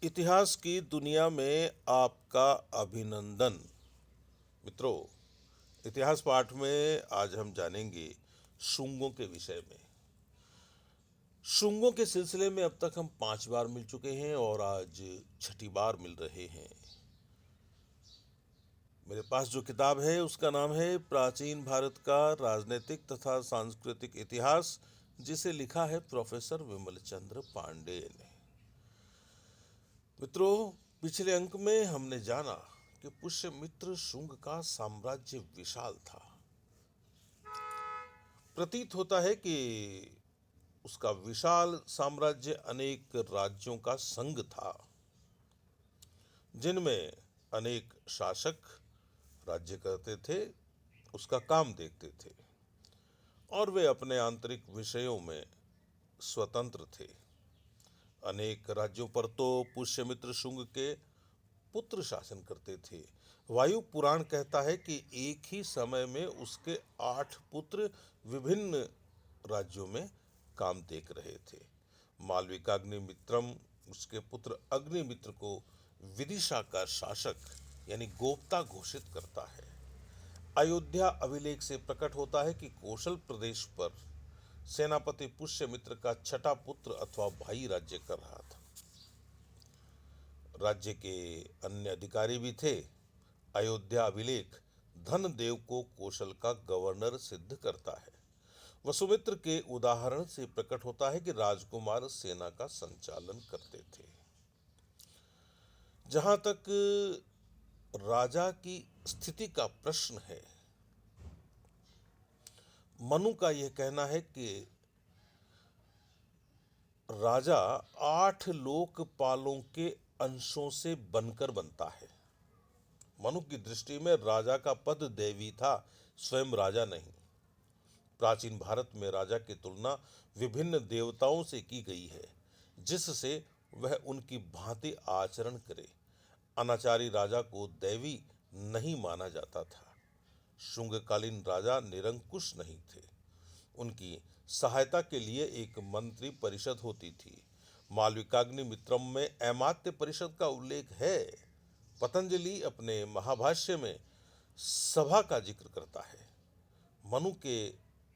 इतिहास की दुनिया में आपका अभिनंदन। मित्रों, इतिहास पाठ में आज हम जानेंगे शुंगों के विषय में। शुंगों के सिलसिले में अब तक हम 5 बार मिल चुके हैं और आज छठी बार मिल रहे हैं। मेरे पास जो किताब है उसका नाम है प्राचीन भारत का राजनीतिक तथा सांस्कृतिक इतिहास, जिसे लिखा है प्रोफेसर विमल चंद्र पांडे ने। मित्रों, पिछले अंक में हमने जाना कि पुष्यमित्र शुंग का साम्राज्य विशाल था। प्रतीत होता है कि उसका विशाल साम्राज्य अनेक राज्यों का संघ था, जिनमें अनेक शासक राज्य करते थे, उसका काम देखते थे और वे अपने आंतरिक विषयों में स्वतंत्र थे। अनेक राज्यों पर तो पुष्यमित्र शुंग के पुत्र शासन करते थे। वायु पुराण कहता है कि एक ही समय में उसके 8 पुत्र विभिन्न राज्यों में काम देख रहे थे। मालविकाग्निमित्रम उसके पुत्र अग्निमित्र को विदिशा का शासक यानी गोप्ता घोषित करता है। अयोध्या अभिलेख से प्रकट होता है कि कौशल प्रदेश पर सेनापति पुष्यमित्र का छठा पुत्र अथवा भाई राज्य कर रहा था। राज्य के अन्य अधिकारी भी थे। अयोध्या अभिलेख धनदेव को कौशल का गवर्नर सिद्ध करता है। वसुमित्र के उदाहरण से प्रकट होता है कि राजकुमार सेना का संचालन करते थे। जहां तक राजा की स्थिति का प्रश्न है, मनु का यह कहना है कि राजा 8 लोकपालों के अंशों से बनकर बनता है। मनु की दृष्टि में राजा का पद दैवी था, स्वयं राजा नहीं। प्राचीन भारत में राजा की तुलना विभिन्न देवताओं से की गई है, जिससे वह उनकी भांति आचरण करे। अनाचारी राजा को दैवी नहीं माना जाता था। शुंगकालीन राजा निरंकुश नहीं थे। उनकी सहायता के लिए एक मंत्री परिषद होती थी। मालविकाग्निमित्रम में अमात्य परिषद का उल्लेख है। पतंजलि अपने महाभाष्य में सभा का जिक्र करता है। मनु के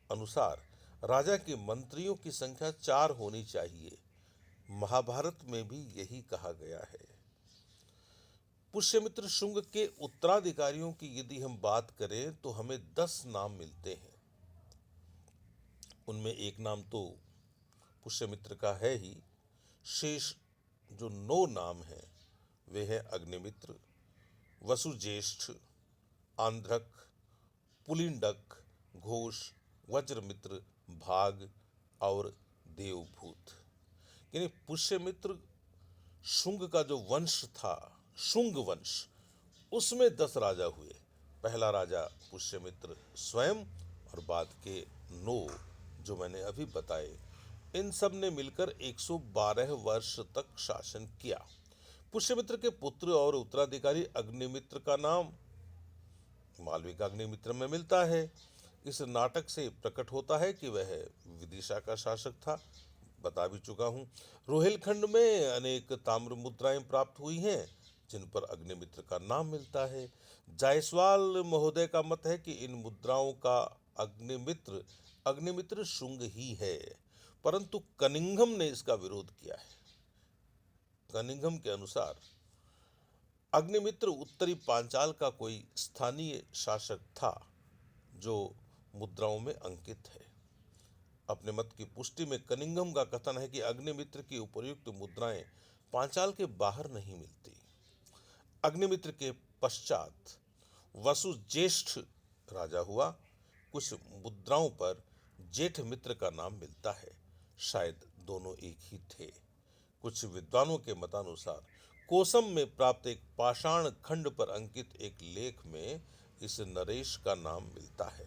अनुसार राजा के मंत्रियों की संख्या 4 होनी चाहिए। महाभारत में भी यही कहा गया है। पुष्यमित्र शुंग के उत्तराधिकारियों की यदि हम बात करें तो हमें 10 नाम मिलते हैं। उनमें एक नाम तो पुष्यमित्र का है ही। शेष जो 9 नाम हैं वे हैं अग्निमित्र, वसुज्येष्ठ, आंध्रक, पुलिंडक, घोष, वज्रमित्र, भाग और देवभूत। यानी पुष्यमित्र शुंग का जो वंश था, शुंग वंश, उसमें 10 राजा हुए। पहला राजा पुष्यमित्र स्वयं और बाद के 9 जो मैंने अभी बताए, इन सब ने मिलकर 112 वर्ष तक शासन किया। पुष्यमित्र के पुत्र और उत्तराधिकारी अग्निमित्र का नाम मालविकाग्निमित्र में मिलता है। इस नाटक से प्रकट होता है कि वह विदिशा का शासक था, बता भी चुका हूँ। रोहिलखंड में अनेक ताम्र मुद्राएं प्राप्त हुई हैं, जिन पर अग्निमित्र का नाम मिलता है। जायसवाल महोदय का मत है कि इन मुद्राओं का अग्निमित्र अग्निमित्र शुंग ही है, परंतु कनिंघम ने इसका विरोध किया है। कनिंघम के अनुसार अग्निमित्र उत्तरी पांचाल का कोई स्थानीय शासक था जो मुद्राओं में अंकित है। अपने मत की पुष्टि में कनिंघम का कथन है कि अग्निमित्र की उपर्युक्त मुद्राएं पांचाल के बाहर नहीं मिलती। अग्निमित्र के पश्चात वसुज्येष्ठ राजा हुआ। कुछ मुद्राओं पर जेठ मित्र का नाम मिलता है, शायद दोनों एक ही थे। कुछ विद्वानों के मतानुसार कोसम में प्राप्त एक पाषाण खंड पर अंकित एक लेख में इस नरेश का नाम मिलता है।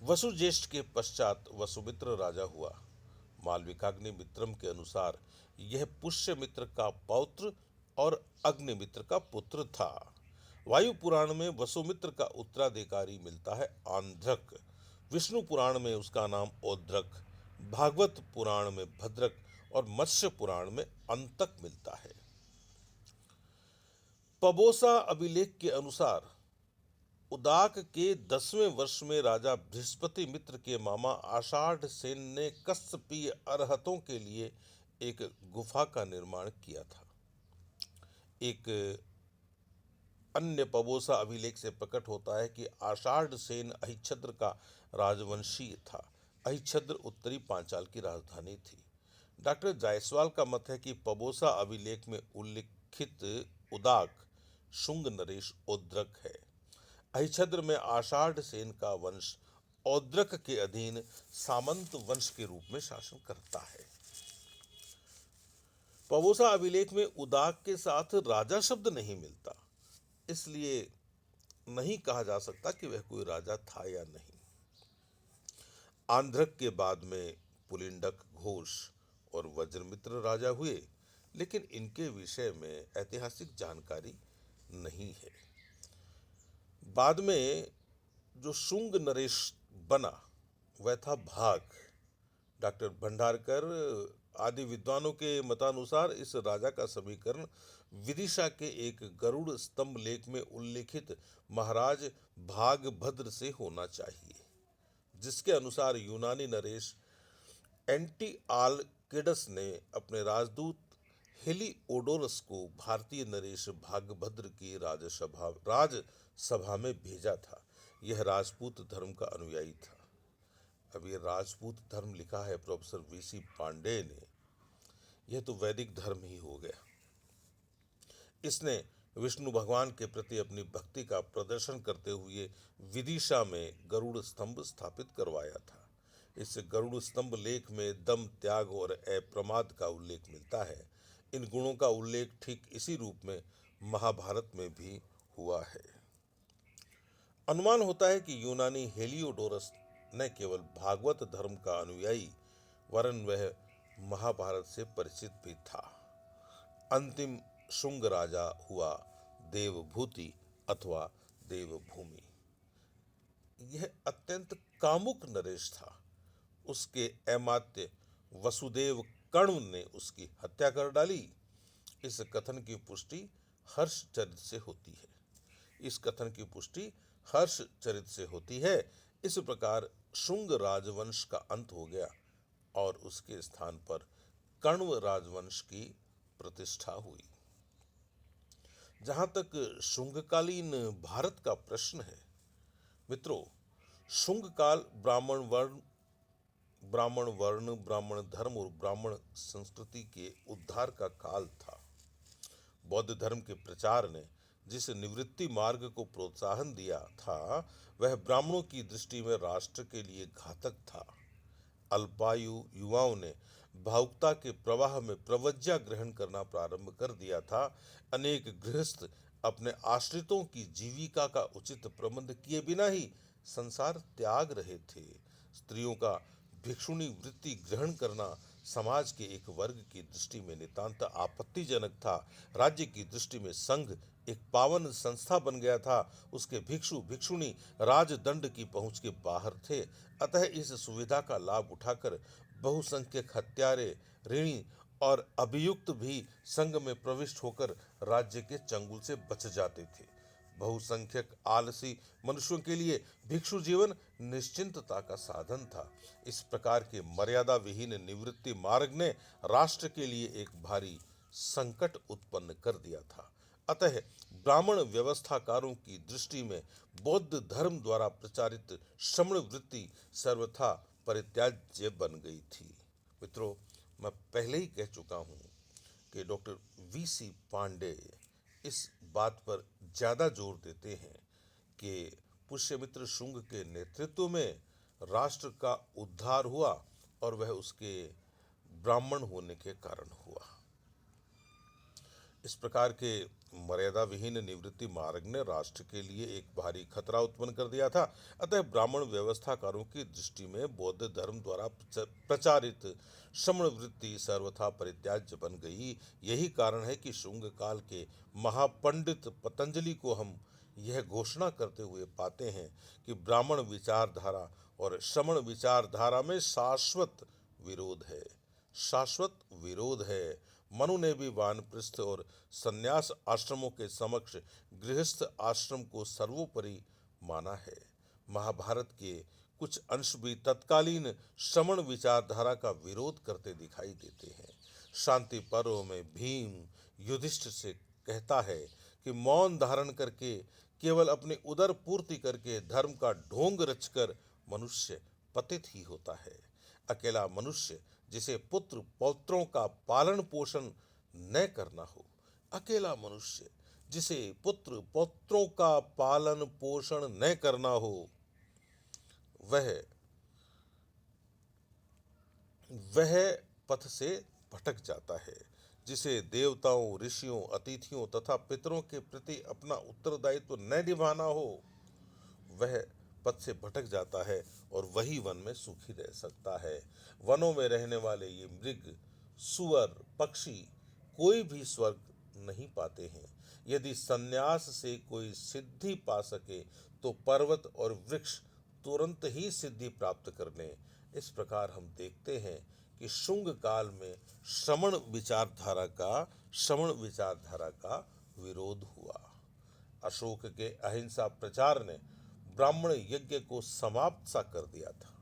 वसुज्येष्ठ के पश्चात वसुमित्र राजा हुआ। मालविकाग्निमित्रम के अनुसार यह पुष्यमित्र का पौत्र और अग्निमित्र का पुत्र था। वायु पुराण में वसुमित्र का उत्तराधिकारी मिलता है आंध्रक। विष्णु पुराण में उसका नाम औद्रक, भागवत पुराण में भद्रक और मत्स्य पुराण में अंतक मिलता है। पबोसा अभिलेख के अनुसार उदाक के 10वें वर्ष में राजा बृहस्पति मित्र के मामा आषाढ़ सेन ने कस्पीय अरहतों के लिए एक गुफा का निर्माण किया था। एक अन्य पबोसा अभिलेख से प्रकट होता है कि आषाढ़ सेन अहिच्छद्र का राजवंशी था। अहिच्छद्र उत्तरी पांचाल की राजधानी थी। डॉक्टर जायसवाल का मत है कि पबोसा अभिलेख में उल्लिखित उदाक शुंग नरेश औद्रक है। अहिच्छद्र में आषाढ़ सेन का वंश औद्रक के अधीन सामंत वंश के रूप में शासन करता है। पबोसा अभिलेख में उदाक के साथ राजा शब्द नहीं मिलता, इसलिए नहीं कहा जा सकता कि वह कोई राजा था या नहीं। आंध्रक के बाद में पुलिंडक, घोष और वज्रमित्र राजा हुए, लेकिन इनके विषय में ऐतिहासिक जानकारी नहीं है। बाद में जो शुंग नरेश बना वह था भाग। डॉक्टर भंडारकर आदि विद्वानों के मतानुसार इस राजा का समीकरण विदिशा के एक गरुड़ स्तंभ लेख में उल्लेखित महाराज भागभद्र से होना चाहिए, जिसके अनुसार यूनानी नरेश एंटिआलकिडस ने अपने राजदूत हेलिओडोरस को भारतीय नरेश भागभद्र की राजसभा में भेजा था। यह राजपूत धर्म का अनुयायी था। अब ये राजपूत धर्म लिखा है प्रोफेसर वीसी पांडे ने, यह तो वैदिक धर्म ही हो गया। इसने विष्णु भगवान के प्रति अपनी भक्ति का प्रदर्शन करते हुए विदिशा में गरुड़ स्तंभ स्थापित करवाया था। इस गरुड़ स्तंभ लेख में दम, त्याग और अप्रमाद का उल्लेख मिलता है। इन गुणों का उल्लेख ठीक इसी रूप में महाभारत में भी हुआ है। अनुमान होता है कि यूनानी हेलियोडोरस न केवल भागवत धर्म का अनुयायी वरन वह महाभारत से परिचित भी था। अंतिम शुंग राजा हुआ देवभूति अथवा देवभूमि। यह अत्यंत कामुक नरेश था। उसके अमात्य वसुदेव कर्ण ने उसकी हत्या कर डाली। इस कथन की पुष्टि हर्षचरित से होती है। इस प्रकार शुंग राजवंश का अंत हो गया और उसके स्थान पर कण्व राजवंश की प्रतिष्ठा हुई। जहां तक शुंगकालीन भारत का प्रश्न है मित्रों, शुंग काल ब्राह्मण वर्ण, ब्राह्मण धर्म और ब्राह्मण संस्कृति के उद्धार का काल था। बौद्ध धर्म के प्रचार ने जिस निवृत्ति मार्ग को प्रोत्साहन दिया था वह ब्राह्मणों की दृष्टि में राष्ट्र के लिए घातक था। अल्पायु युवाओं ने भावुकता के प्रवाह में प्रवज्ञा ग्रहण करना प्रारंभ कर दिया था। अनेक गृहस्थ अपने आश्रितों की जीविका का उचित प्रबंध किए बिना ही संसार त्याग रहे थे। स्त्रियों का भिक्षुणी वृत्ति ग्रहण करना समाज के एक वर्ग की दृष्टि में नितांत आपत्तिजनक था। राज्य की दृष्टि में संघ एक पावन संस्था बन गया था। उसके भिक्षु भिक्षुणी राजदंड की पहुंच के बाहर थे। अतः इस सुविधा का लाभ उठाकर बहुसंख्यक हत्यारे, ऋणी और अभियुक्त भी संघ में प्रविष्ट होकर राज्य के चंगुल से बच जाते थे। बहुसंख्यक आलसी मनुष्यों के लिए भिक्षु जीवन निश्चिंतता का साधन था। इस प्रकार के मर्यादा विहीन निवृत्ति मार्ग ने राष्ट्र के लिए एक भारी संकट उत्पन्न कर दिया था। अतः ब्राह्मण व्यवस्थाकारों की दृष्टि में बौद्ध धर्म द्वारा प्रचारित श्रमण वृत्ति सर्वथा परित्याज्य बन गई थी। मित्रों, मैं पहले ही कह चुका हूं कि डॉक्टर वीसी पांडे इस बात पर ज़्यादा जोर देते हैं कि पुष्यमित्र शुंग के नेतृत्व में राष्ट्र का उद्धार हुआ और वह उसके ब्राह्मण होने के कारण हुआ। इस प्रकार के मर्यादा विहीन निवृत्ति मार्ग ने राष्ट्र के लिए एक भारी खतरा उत्पन्न कर दिया था। अतः ब्राह्मण व्यवस्थाकारों की दृष्टि में बौद्ध धर्म द्वारा प्रचारित श्रमण वृत्ति सर्वथा परित्याज्य बन गई। यही कारण है कि शुंग काल के महापंडित पतंजलि को हम यह घोषणा करते हुए पाते हैं कि ब्राह्मण विचारधारा और श्रमण विचारधारा में शाश्वत विरोध है। शाश्वत विरोध है। मनु ने भी वानप्रस्थ और संन्यास आश्रमों के समक्ष गृहस्थ आश्रम को सर्वोपरि माना है। महाभारत के कुछ अंश भी तत्कालीन श्रमण विचारधारा का विरोध करते दिखाई देते हैं। शांति पर्व में भीम युधिष्ठिर से कहता है कि मौन धारण करके, केवल अपनी उदर पूर्ति करके धर्म का ढोंग रचकर मनुष्य पतित ही होता है। अकेला मनुष्य जिसे पुत्र पौत्रों का पालन पोषण न करना हो, अकेला मनुष्य जिसे पुत्र पौत्रों का पालन पोषण न करना हो, वह वह पथ से भटक जाता है। जिसे देवताओं, ऋषियों, अतिथियों तथा पितरों के प्रति अपना उत्तरदायित्व न निभाना हो, वह पथ से भटक जाता है और वही वन में सुखी रह सकता है। वनों में रहने वाले ये मृग, सुअर, पक्षी कोई भी स्वर्ग नहीं पाते हैं। यदि संन्यास से कोई सिद्धि पा सके तो पर्वत और वृक्ष तुरंत ही सिद्धि प्राप्त कर लें। इस प्रकार हम देखते हैं कि शुंग काल में श्रमण विचारधारा का विरोध हुआ। अशोक के अहिंसा प्रचार ने ब्राह्मण यज्ञ को समाप्त सा कर दिया था।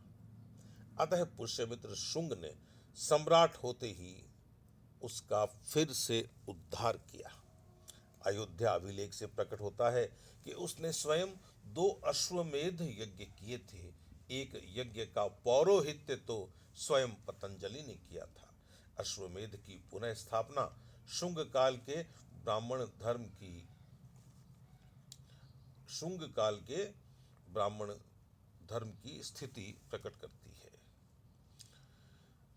अतः पुष्यमित्र शुंग ने सम्राट होते ही उसका फिर से उद्धार किया। अयोध्या अभिलेख से प्रकट होता है कि उसने स्वयं 2 अश्वमेध यज्ञ किए थे। एक यज्ञ का पौरोहित्य तो स्वयं पतंजलि ने किया था। अश्वमेध की पुनः स्थापना शुंग काल के ब्राह्मण धर्म की स्थिति प्रकट करती है।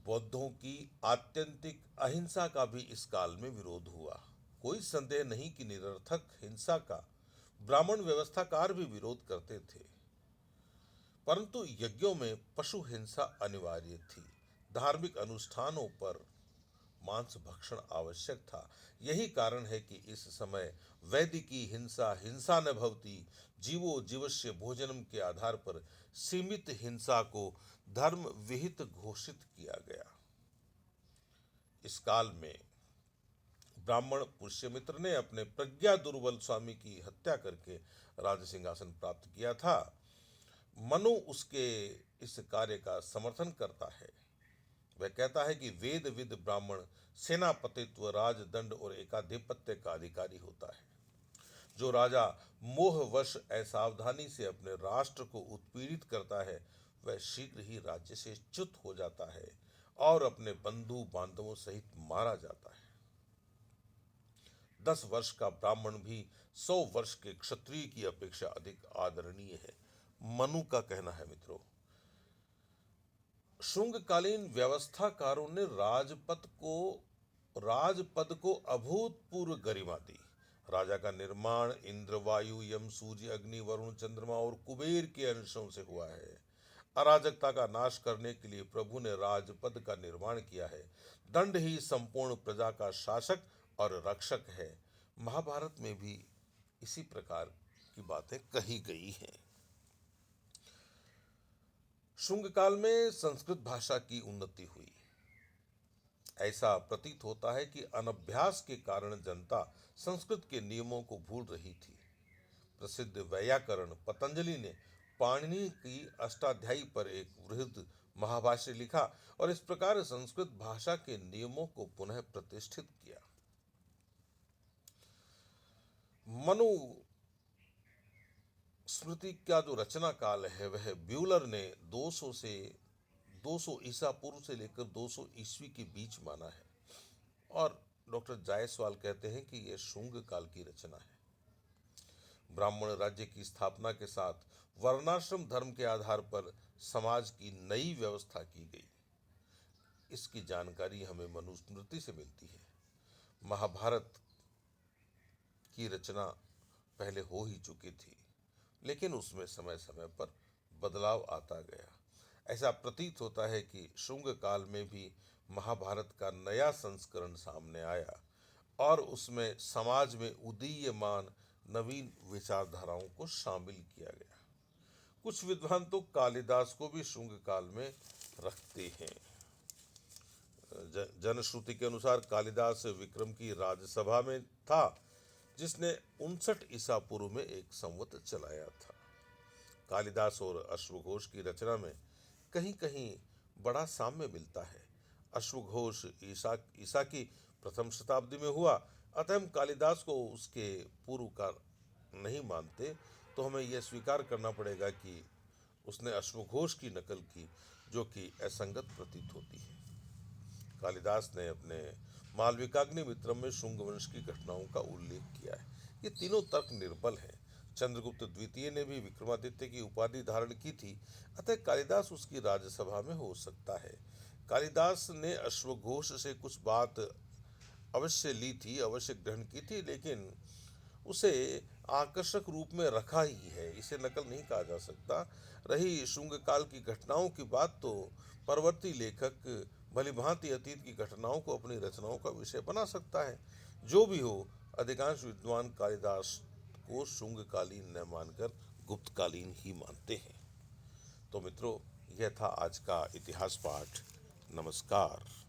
बौद्धों की आत्यंतिक अहिंसा का भी इस काल में विरोध हुआ। कोई संदेह नहीं कि निरर्थक हिंसा का ब्राह्मण व्यवस्थाकार भी विरोध करते थे, परंतु यज्ञों में पशु हिंसा अनिवार्य थी। धार्मिक अनुष्ठानों पर मांस भक्षण आवश्यक था। यही कारण है कि इस समय वैदिकी हिंसा हिंसा न भवति जीवो जीवस्य भोजनम के आधार पर सीमित हिंसा को धर्म विहित घोषित किया गया। इस काल में ब्राह्मण पुष्यमित्र ने अपने प्रज्ञा दुर्बल स्वामी की हत्या करके राज सिंहासन प्राप्त किया था। मनु उसके इस कार्य का समर्थन करता है। वह कहता है कि वेद विद ब्राह्मण सेनापतित्व, राजदंड और एकाधिपत्य का अधिकारी होता है। जो राजा मोहवश असावधानी से अपने राष्ट्र को उत्पीड़ित करता है, वह शीघ्र ही राज्य से च्युत हो जाता है और अपने बंधु बांधवों सहित मारा जाता है। 10 वर्ष का ब्राह्मण भी 100 वर्ष के क्षत्रिय की अपेक्षा अधिक आदरणीय है, मनु का कहना है। मित्रों, शुंगकालीन व्यवस्थाकारों ने राजपद को अभूतपूर्व गरिमा दी। राजा का निर्माण इंद्र, वायु, यम, सूर्य, अग्नि, वरुण, चंद्रमा और कुबेर के अंशों से हुआ है। अराजकता का नाश करने के लिए प्रभु ने राजपद का निर्माण किया है। दंड ही संपूर्ण प्रजा का शासक और रक्षक है। महाभारत में भी इसी प्रकार की बातें कही गई हैं। शुंग काल में संस्कृत भाषा की उन्नति हुई। ऐसा प्रतीत होता है कि अनभ्यास के कारण जनता संस्कृत के नियमों को भूल रही थी। प्रसिद्ध वैयाकरण पतंजलि ने पाणिनि की अष्टाध्यायी पर एक वृहद महाभाष्य लिखा और इस प्रकार संस्कृत भाषा के नियमों को पुनः प्रतिष्ठित किया। मनु स्मृति का जो रचना काल है, वह ब्यूलर ने 200 ईसा पूर्व से लेकर 200 ईस्वी के बीच माना है और डॉक्टर जायसवाल कहते हैं कि यह शुंग काल की रचना है। ब्राह्मण राज्य की स्थापना के साथ वर्णाश्रम धर्म के आधार पर समाज की नई व्यवस्था की गई। इसकी जानकारी हमें मनुस्मृति से मिलती है। महाभारत की रचना पहले हो ही चुकी थी, लेकिन उसमें समय समय पर बदलाव आता गया। ऐसा प्रतीत होता है कि शुंग काल में भी महाभारत का नया संस्करण सामने आया और उसमें समाज में उदीयमान नवीन विचारधाराओं को शामिल किया गया। कुछ विद्वान तो कालिदास को भी शुंग काल में रखते हैं। जनश्रुति के अनुसार कालिदास विक्रम की राजसभा में था, जिसने 59 ईसा पूर्व में एक संवत चलाया था। कालिदास और अश्वघोष की रचना में कहीं कहीं बड़ा साम्य मिलता है। अश्वघोष ईसा की प्रथम शताब्दी में हुआ, अतः हम कालिदास को उसके पूर्व का नहीं मानते, तो हमें यह स्वीकार करना पड़ेगा कि उसने अश्वघोष की नकल की, जो कि असंगत प्रतीत होती है। कालिदास ने अपने मालविकाग्निमित्रम में शुंग वंश की घटनाओं का उल्लेख किया है। ये तीनों तर्क निर्बल हैं। चंद्रगुप्त द्वितीय ने भी विक्रमादित्य की उपाधि धारण की थी, अतः कालिदास उसकी राज्यसभा में हो सकता है। कालिदास ने अश्वघोष से कुछ बात अवश्य ली थी, अवश्य ग्रहण की थी, लेकिन उसे आकर्षक रूप में रखा ही है, इसे नकल नहीं कहा जा सकता। रही शुंग काल की घटनाओं की बात, तो परवर्ती लेखक भली भांति अतीत की घटनाओं को अपनी रचनाओं का विषय बना सकता है। जो भी हो, अधिकांश विद्वान कालिदास को शुंगकालीन न मानकर गुप्तकालीन ही मानते हैं। तो मित्रों, यह था आज का इतिहास पाठ। नमस्कार।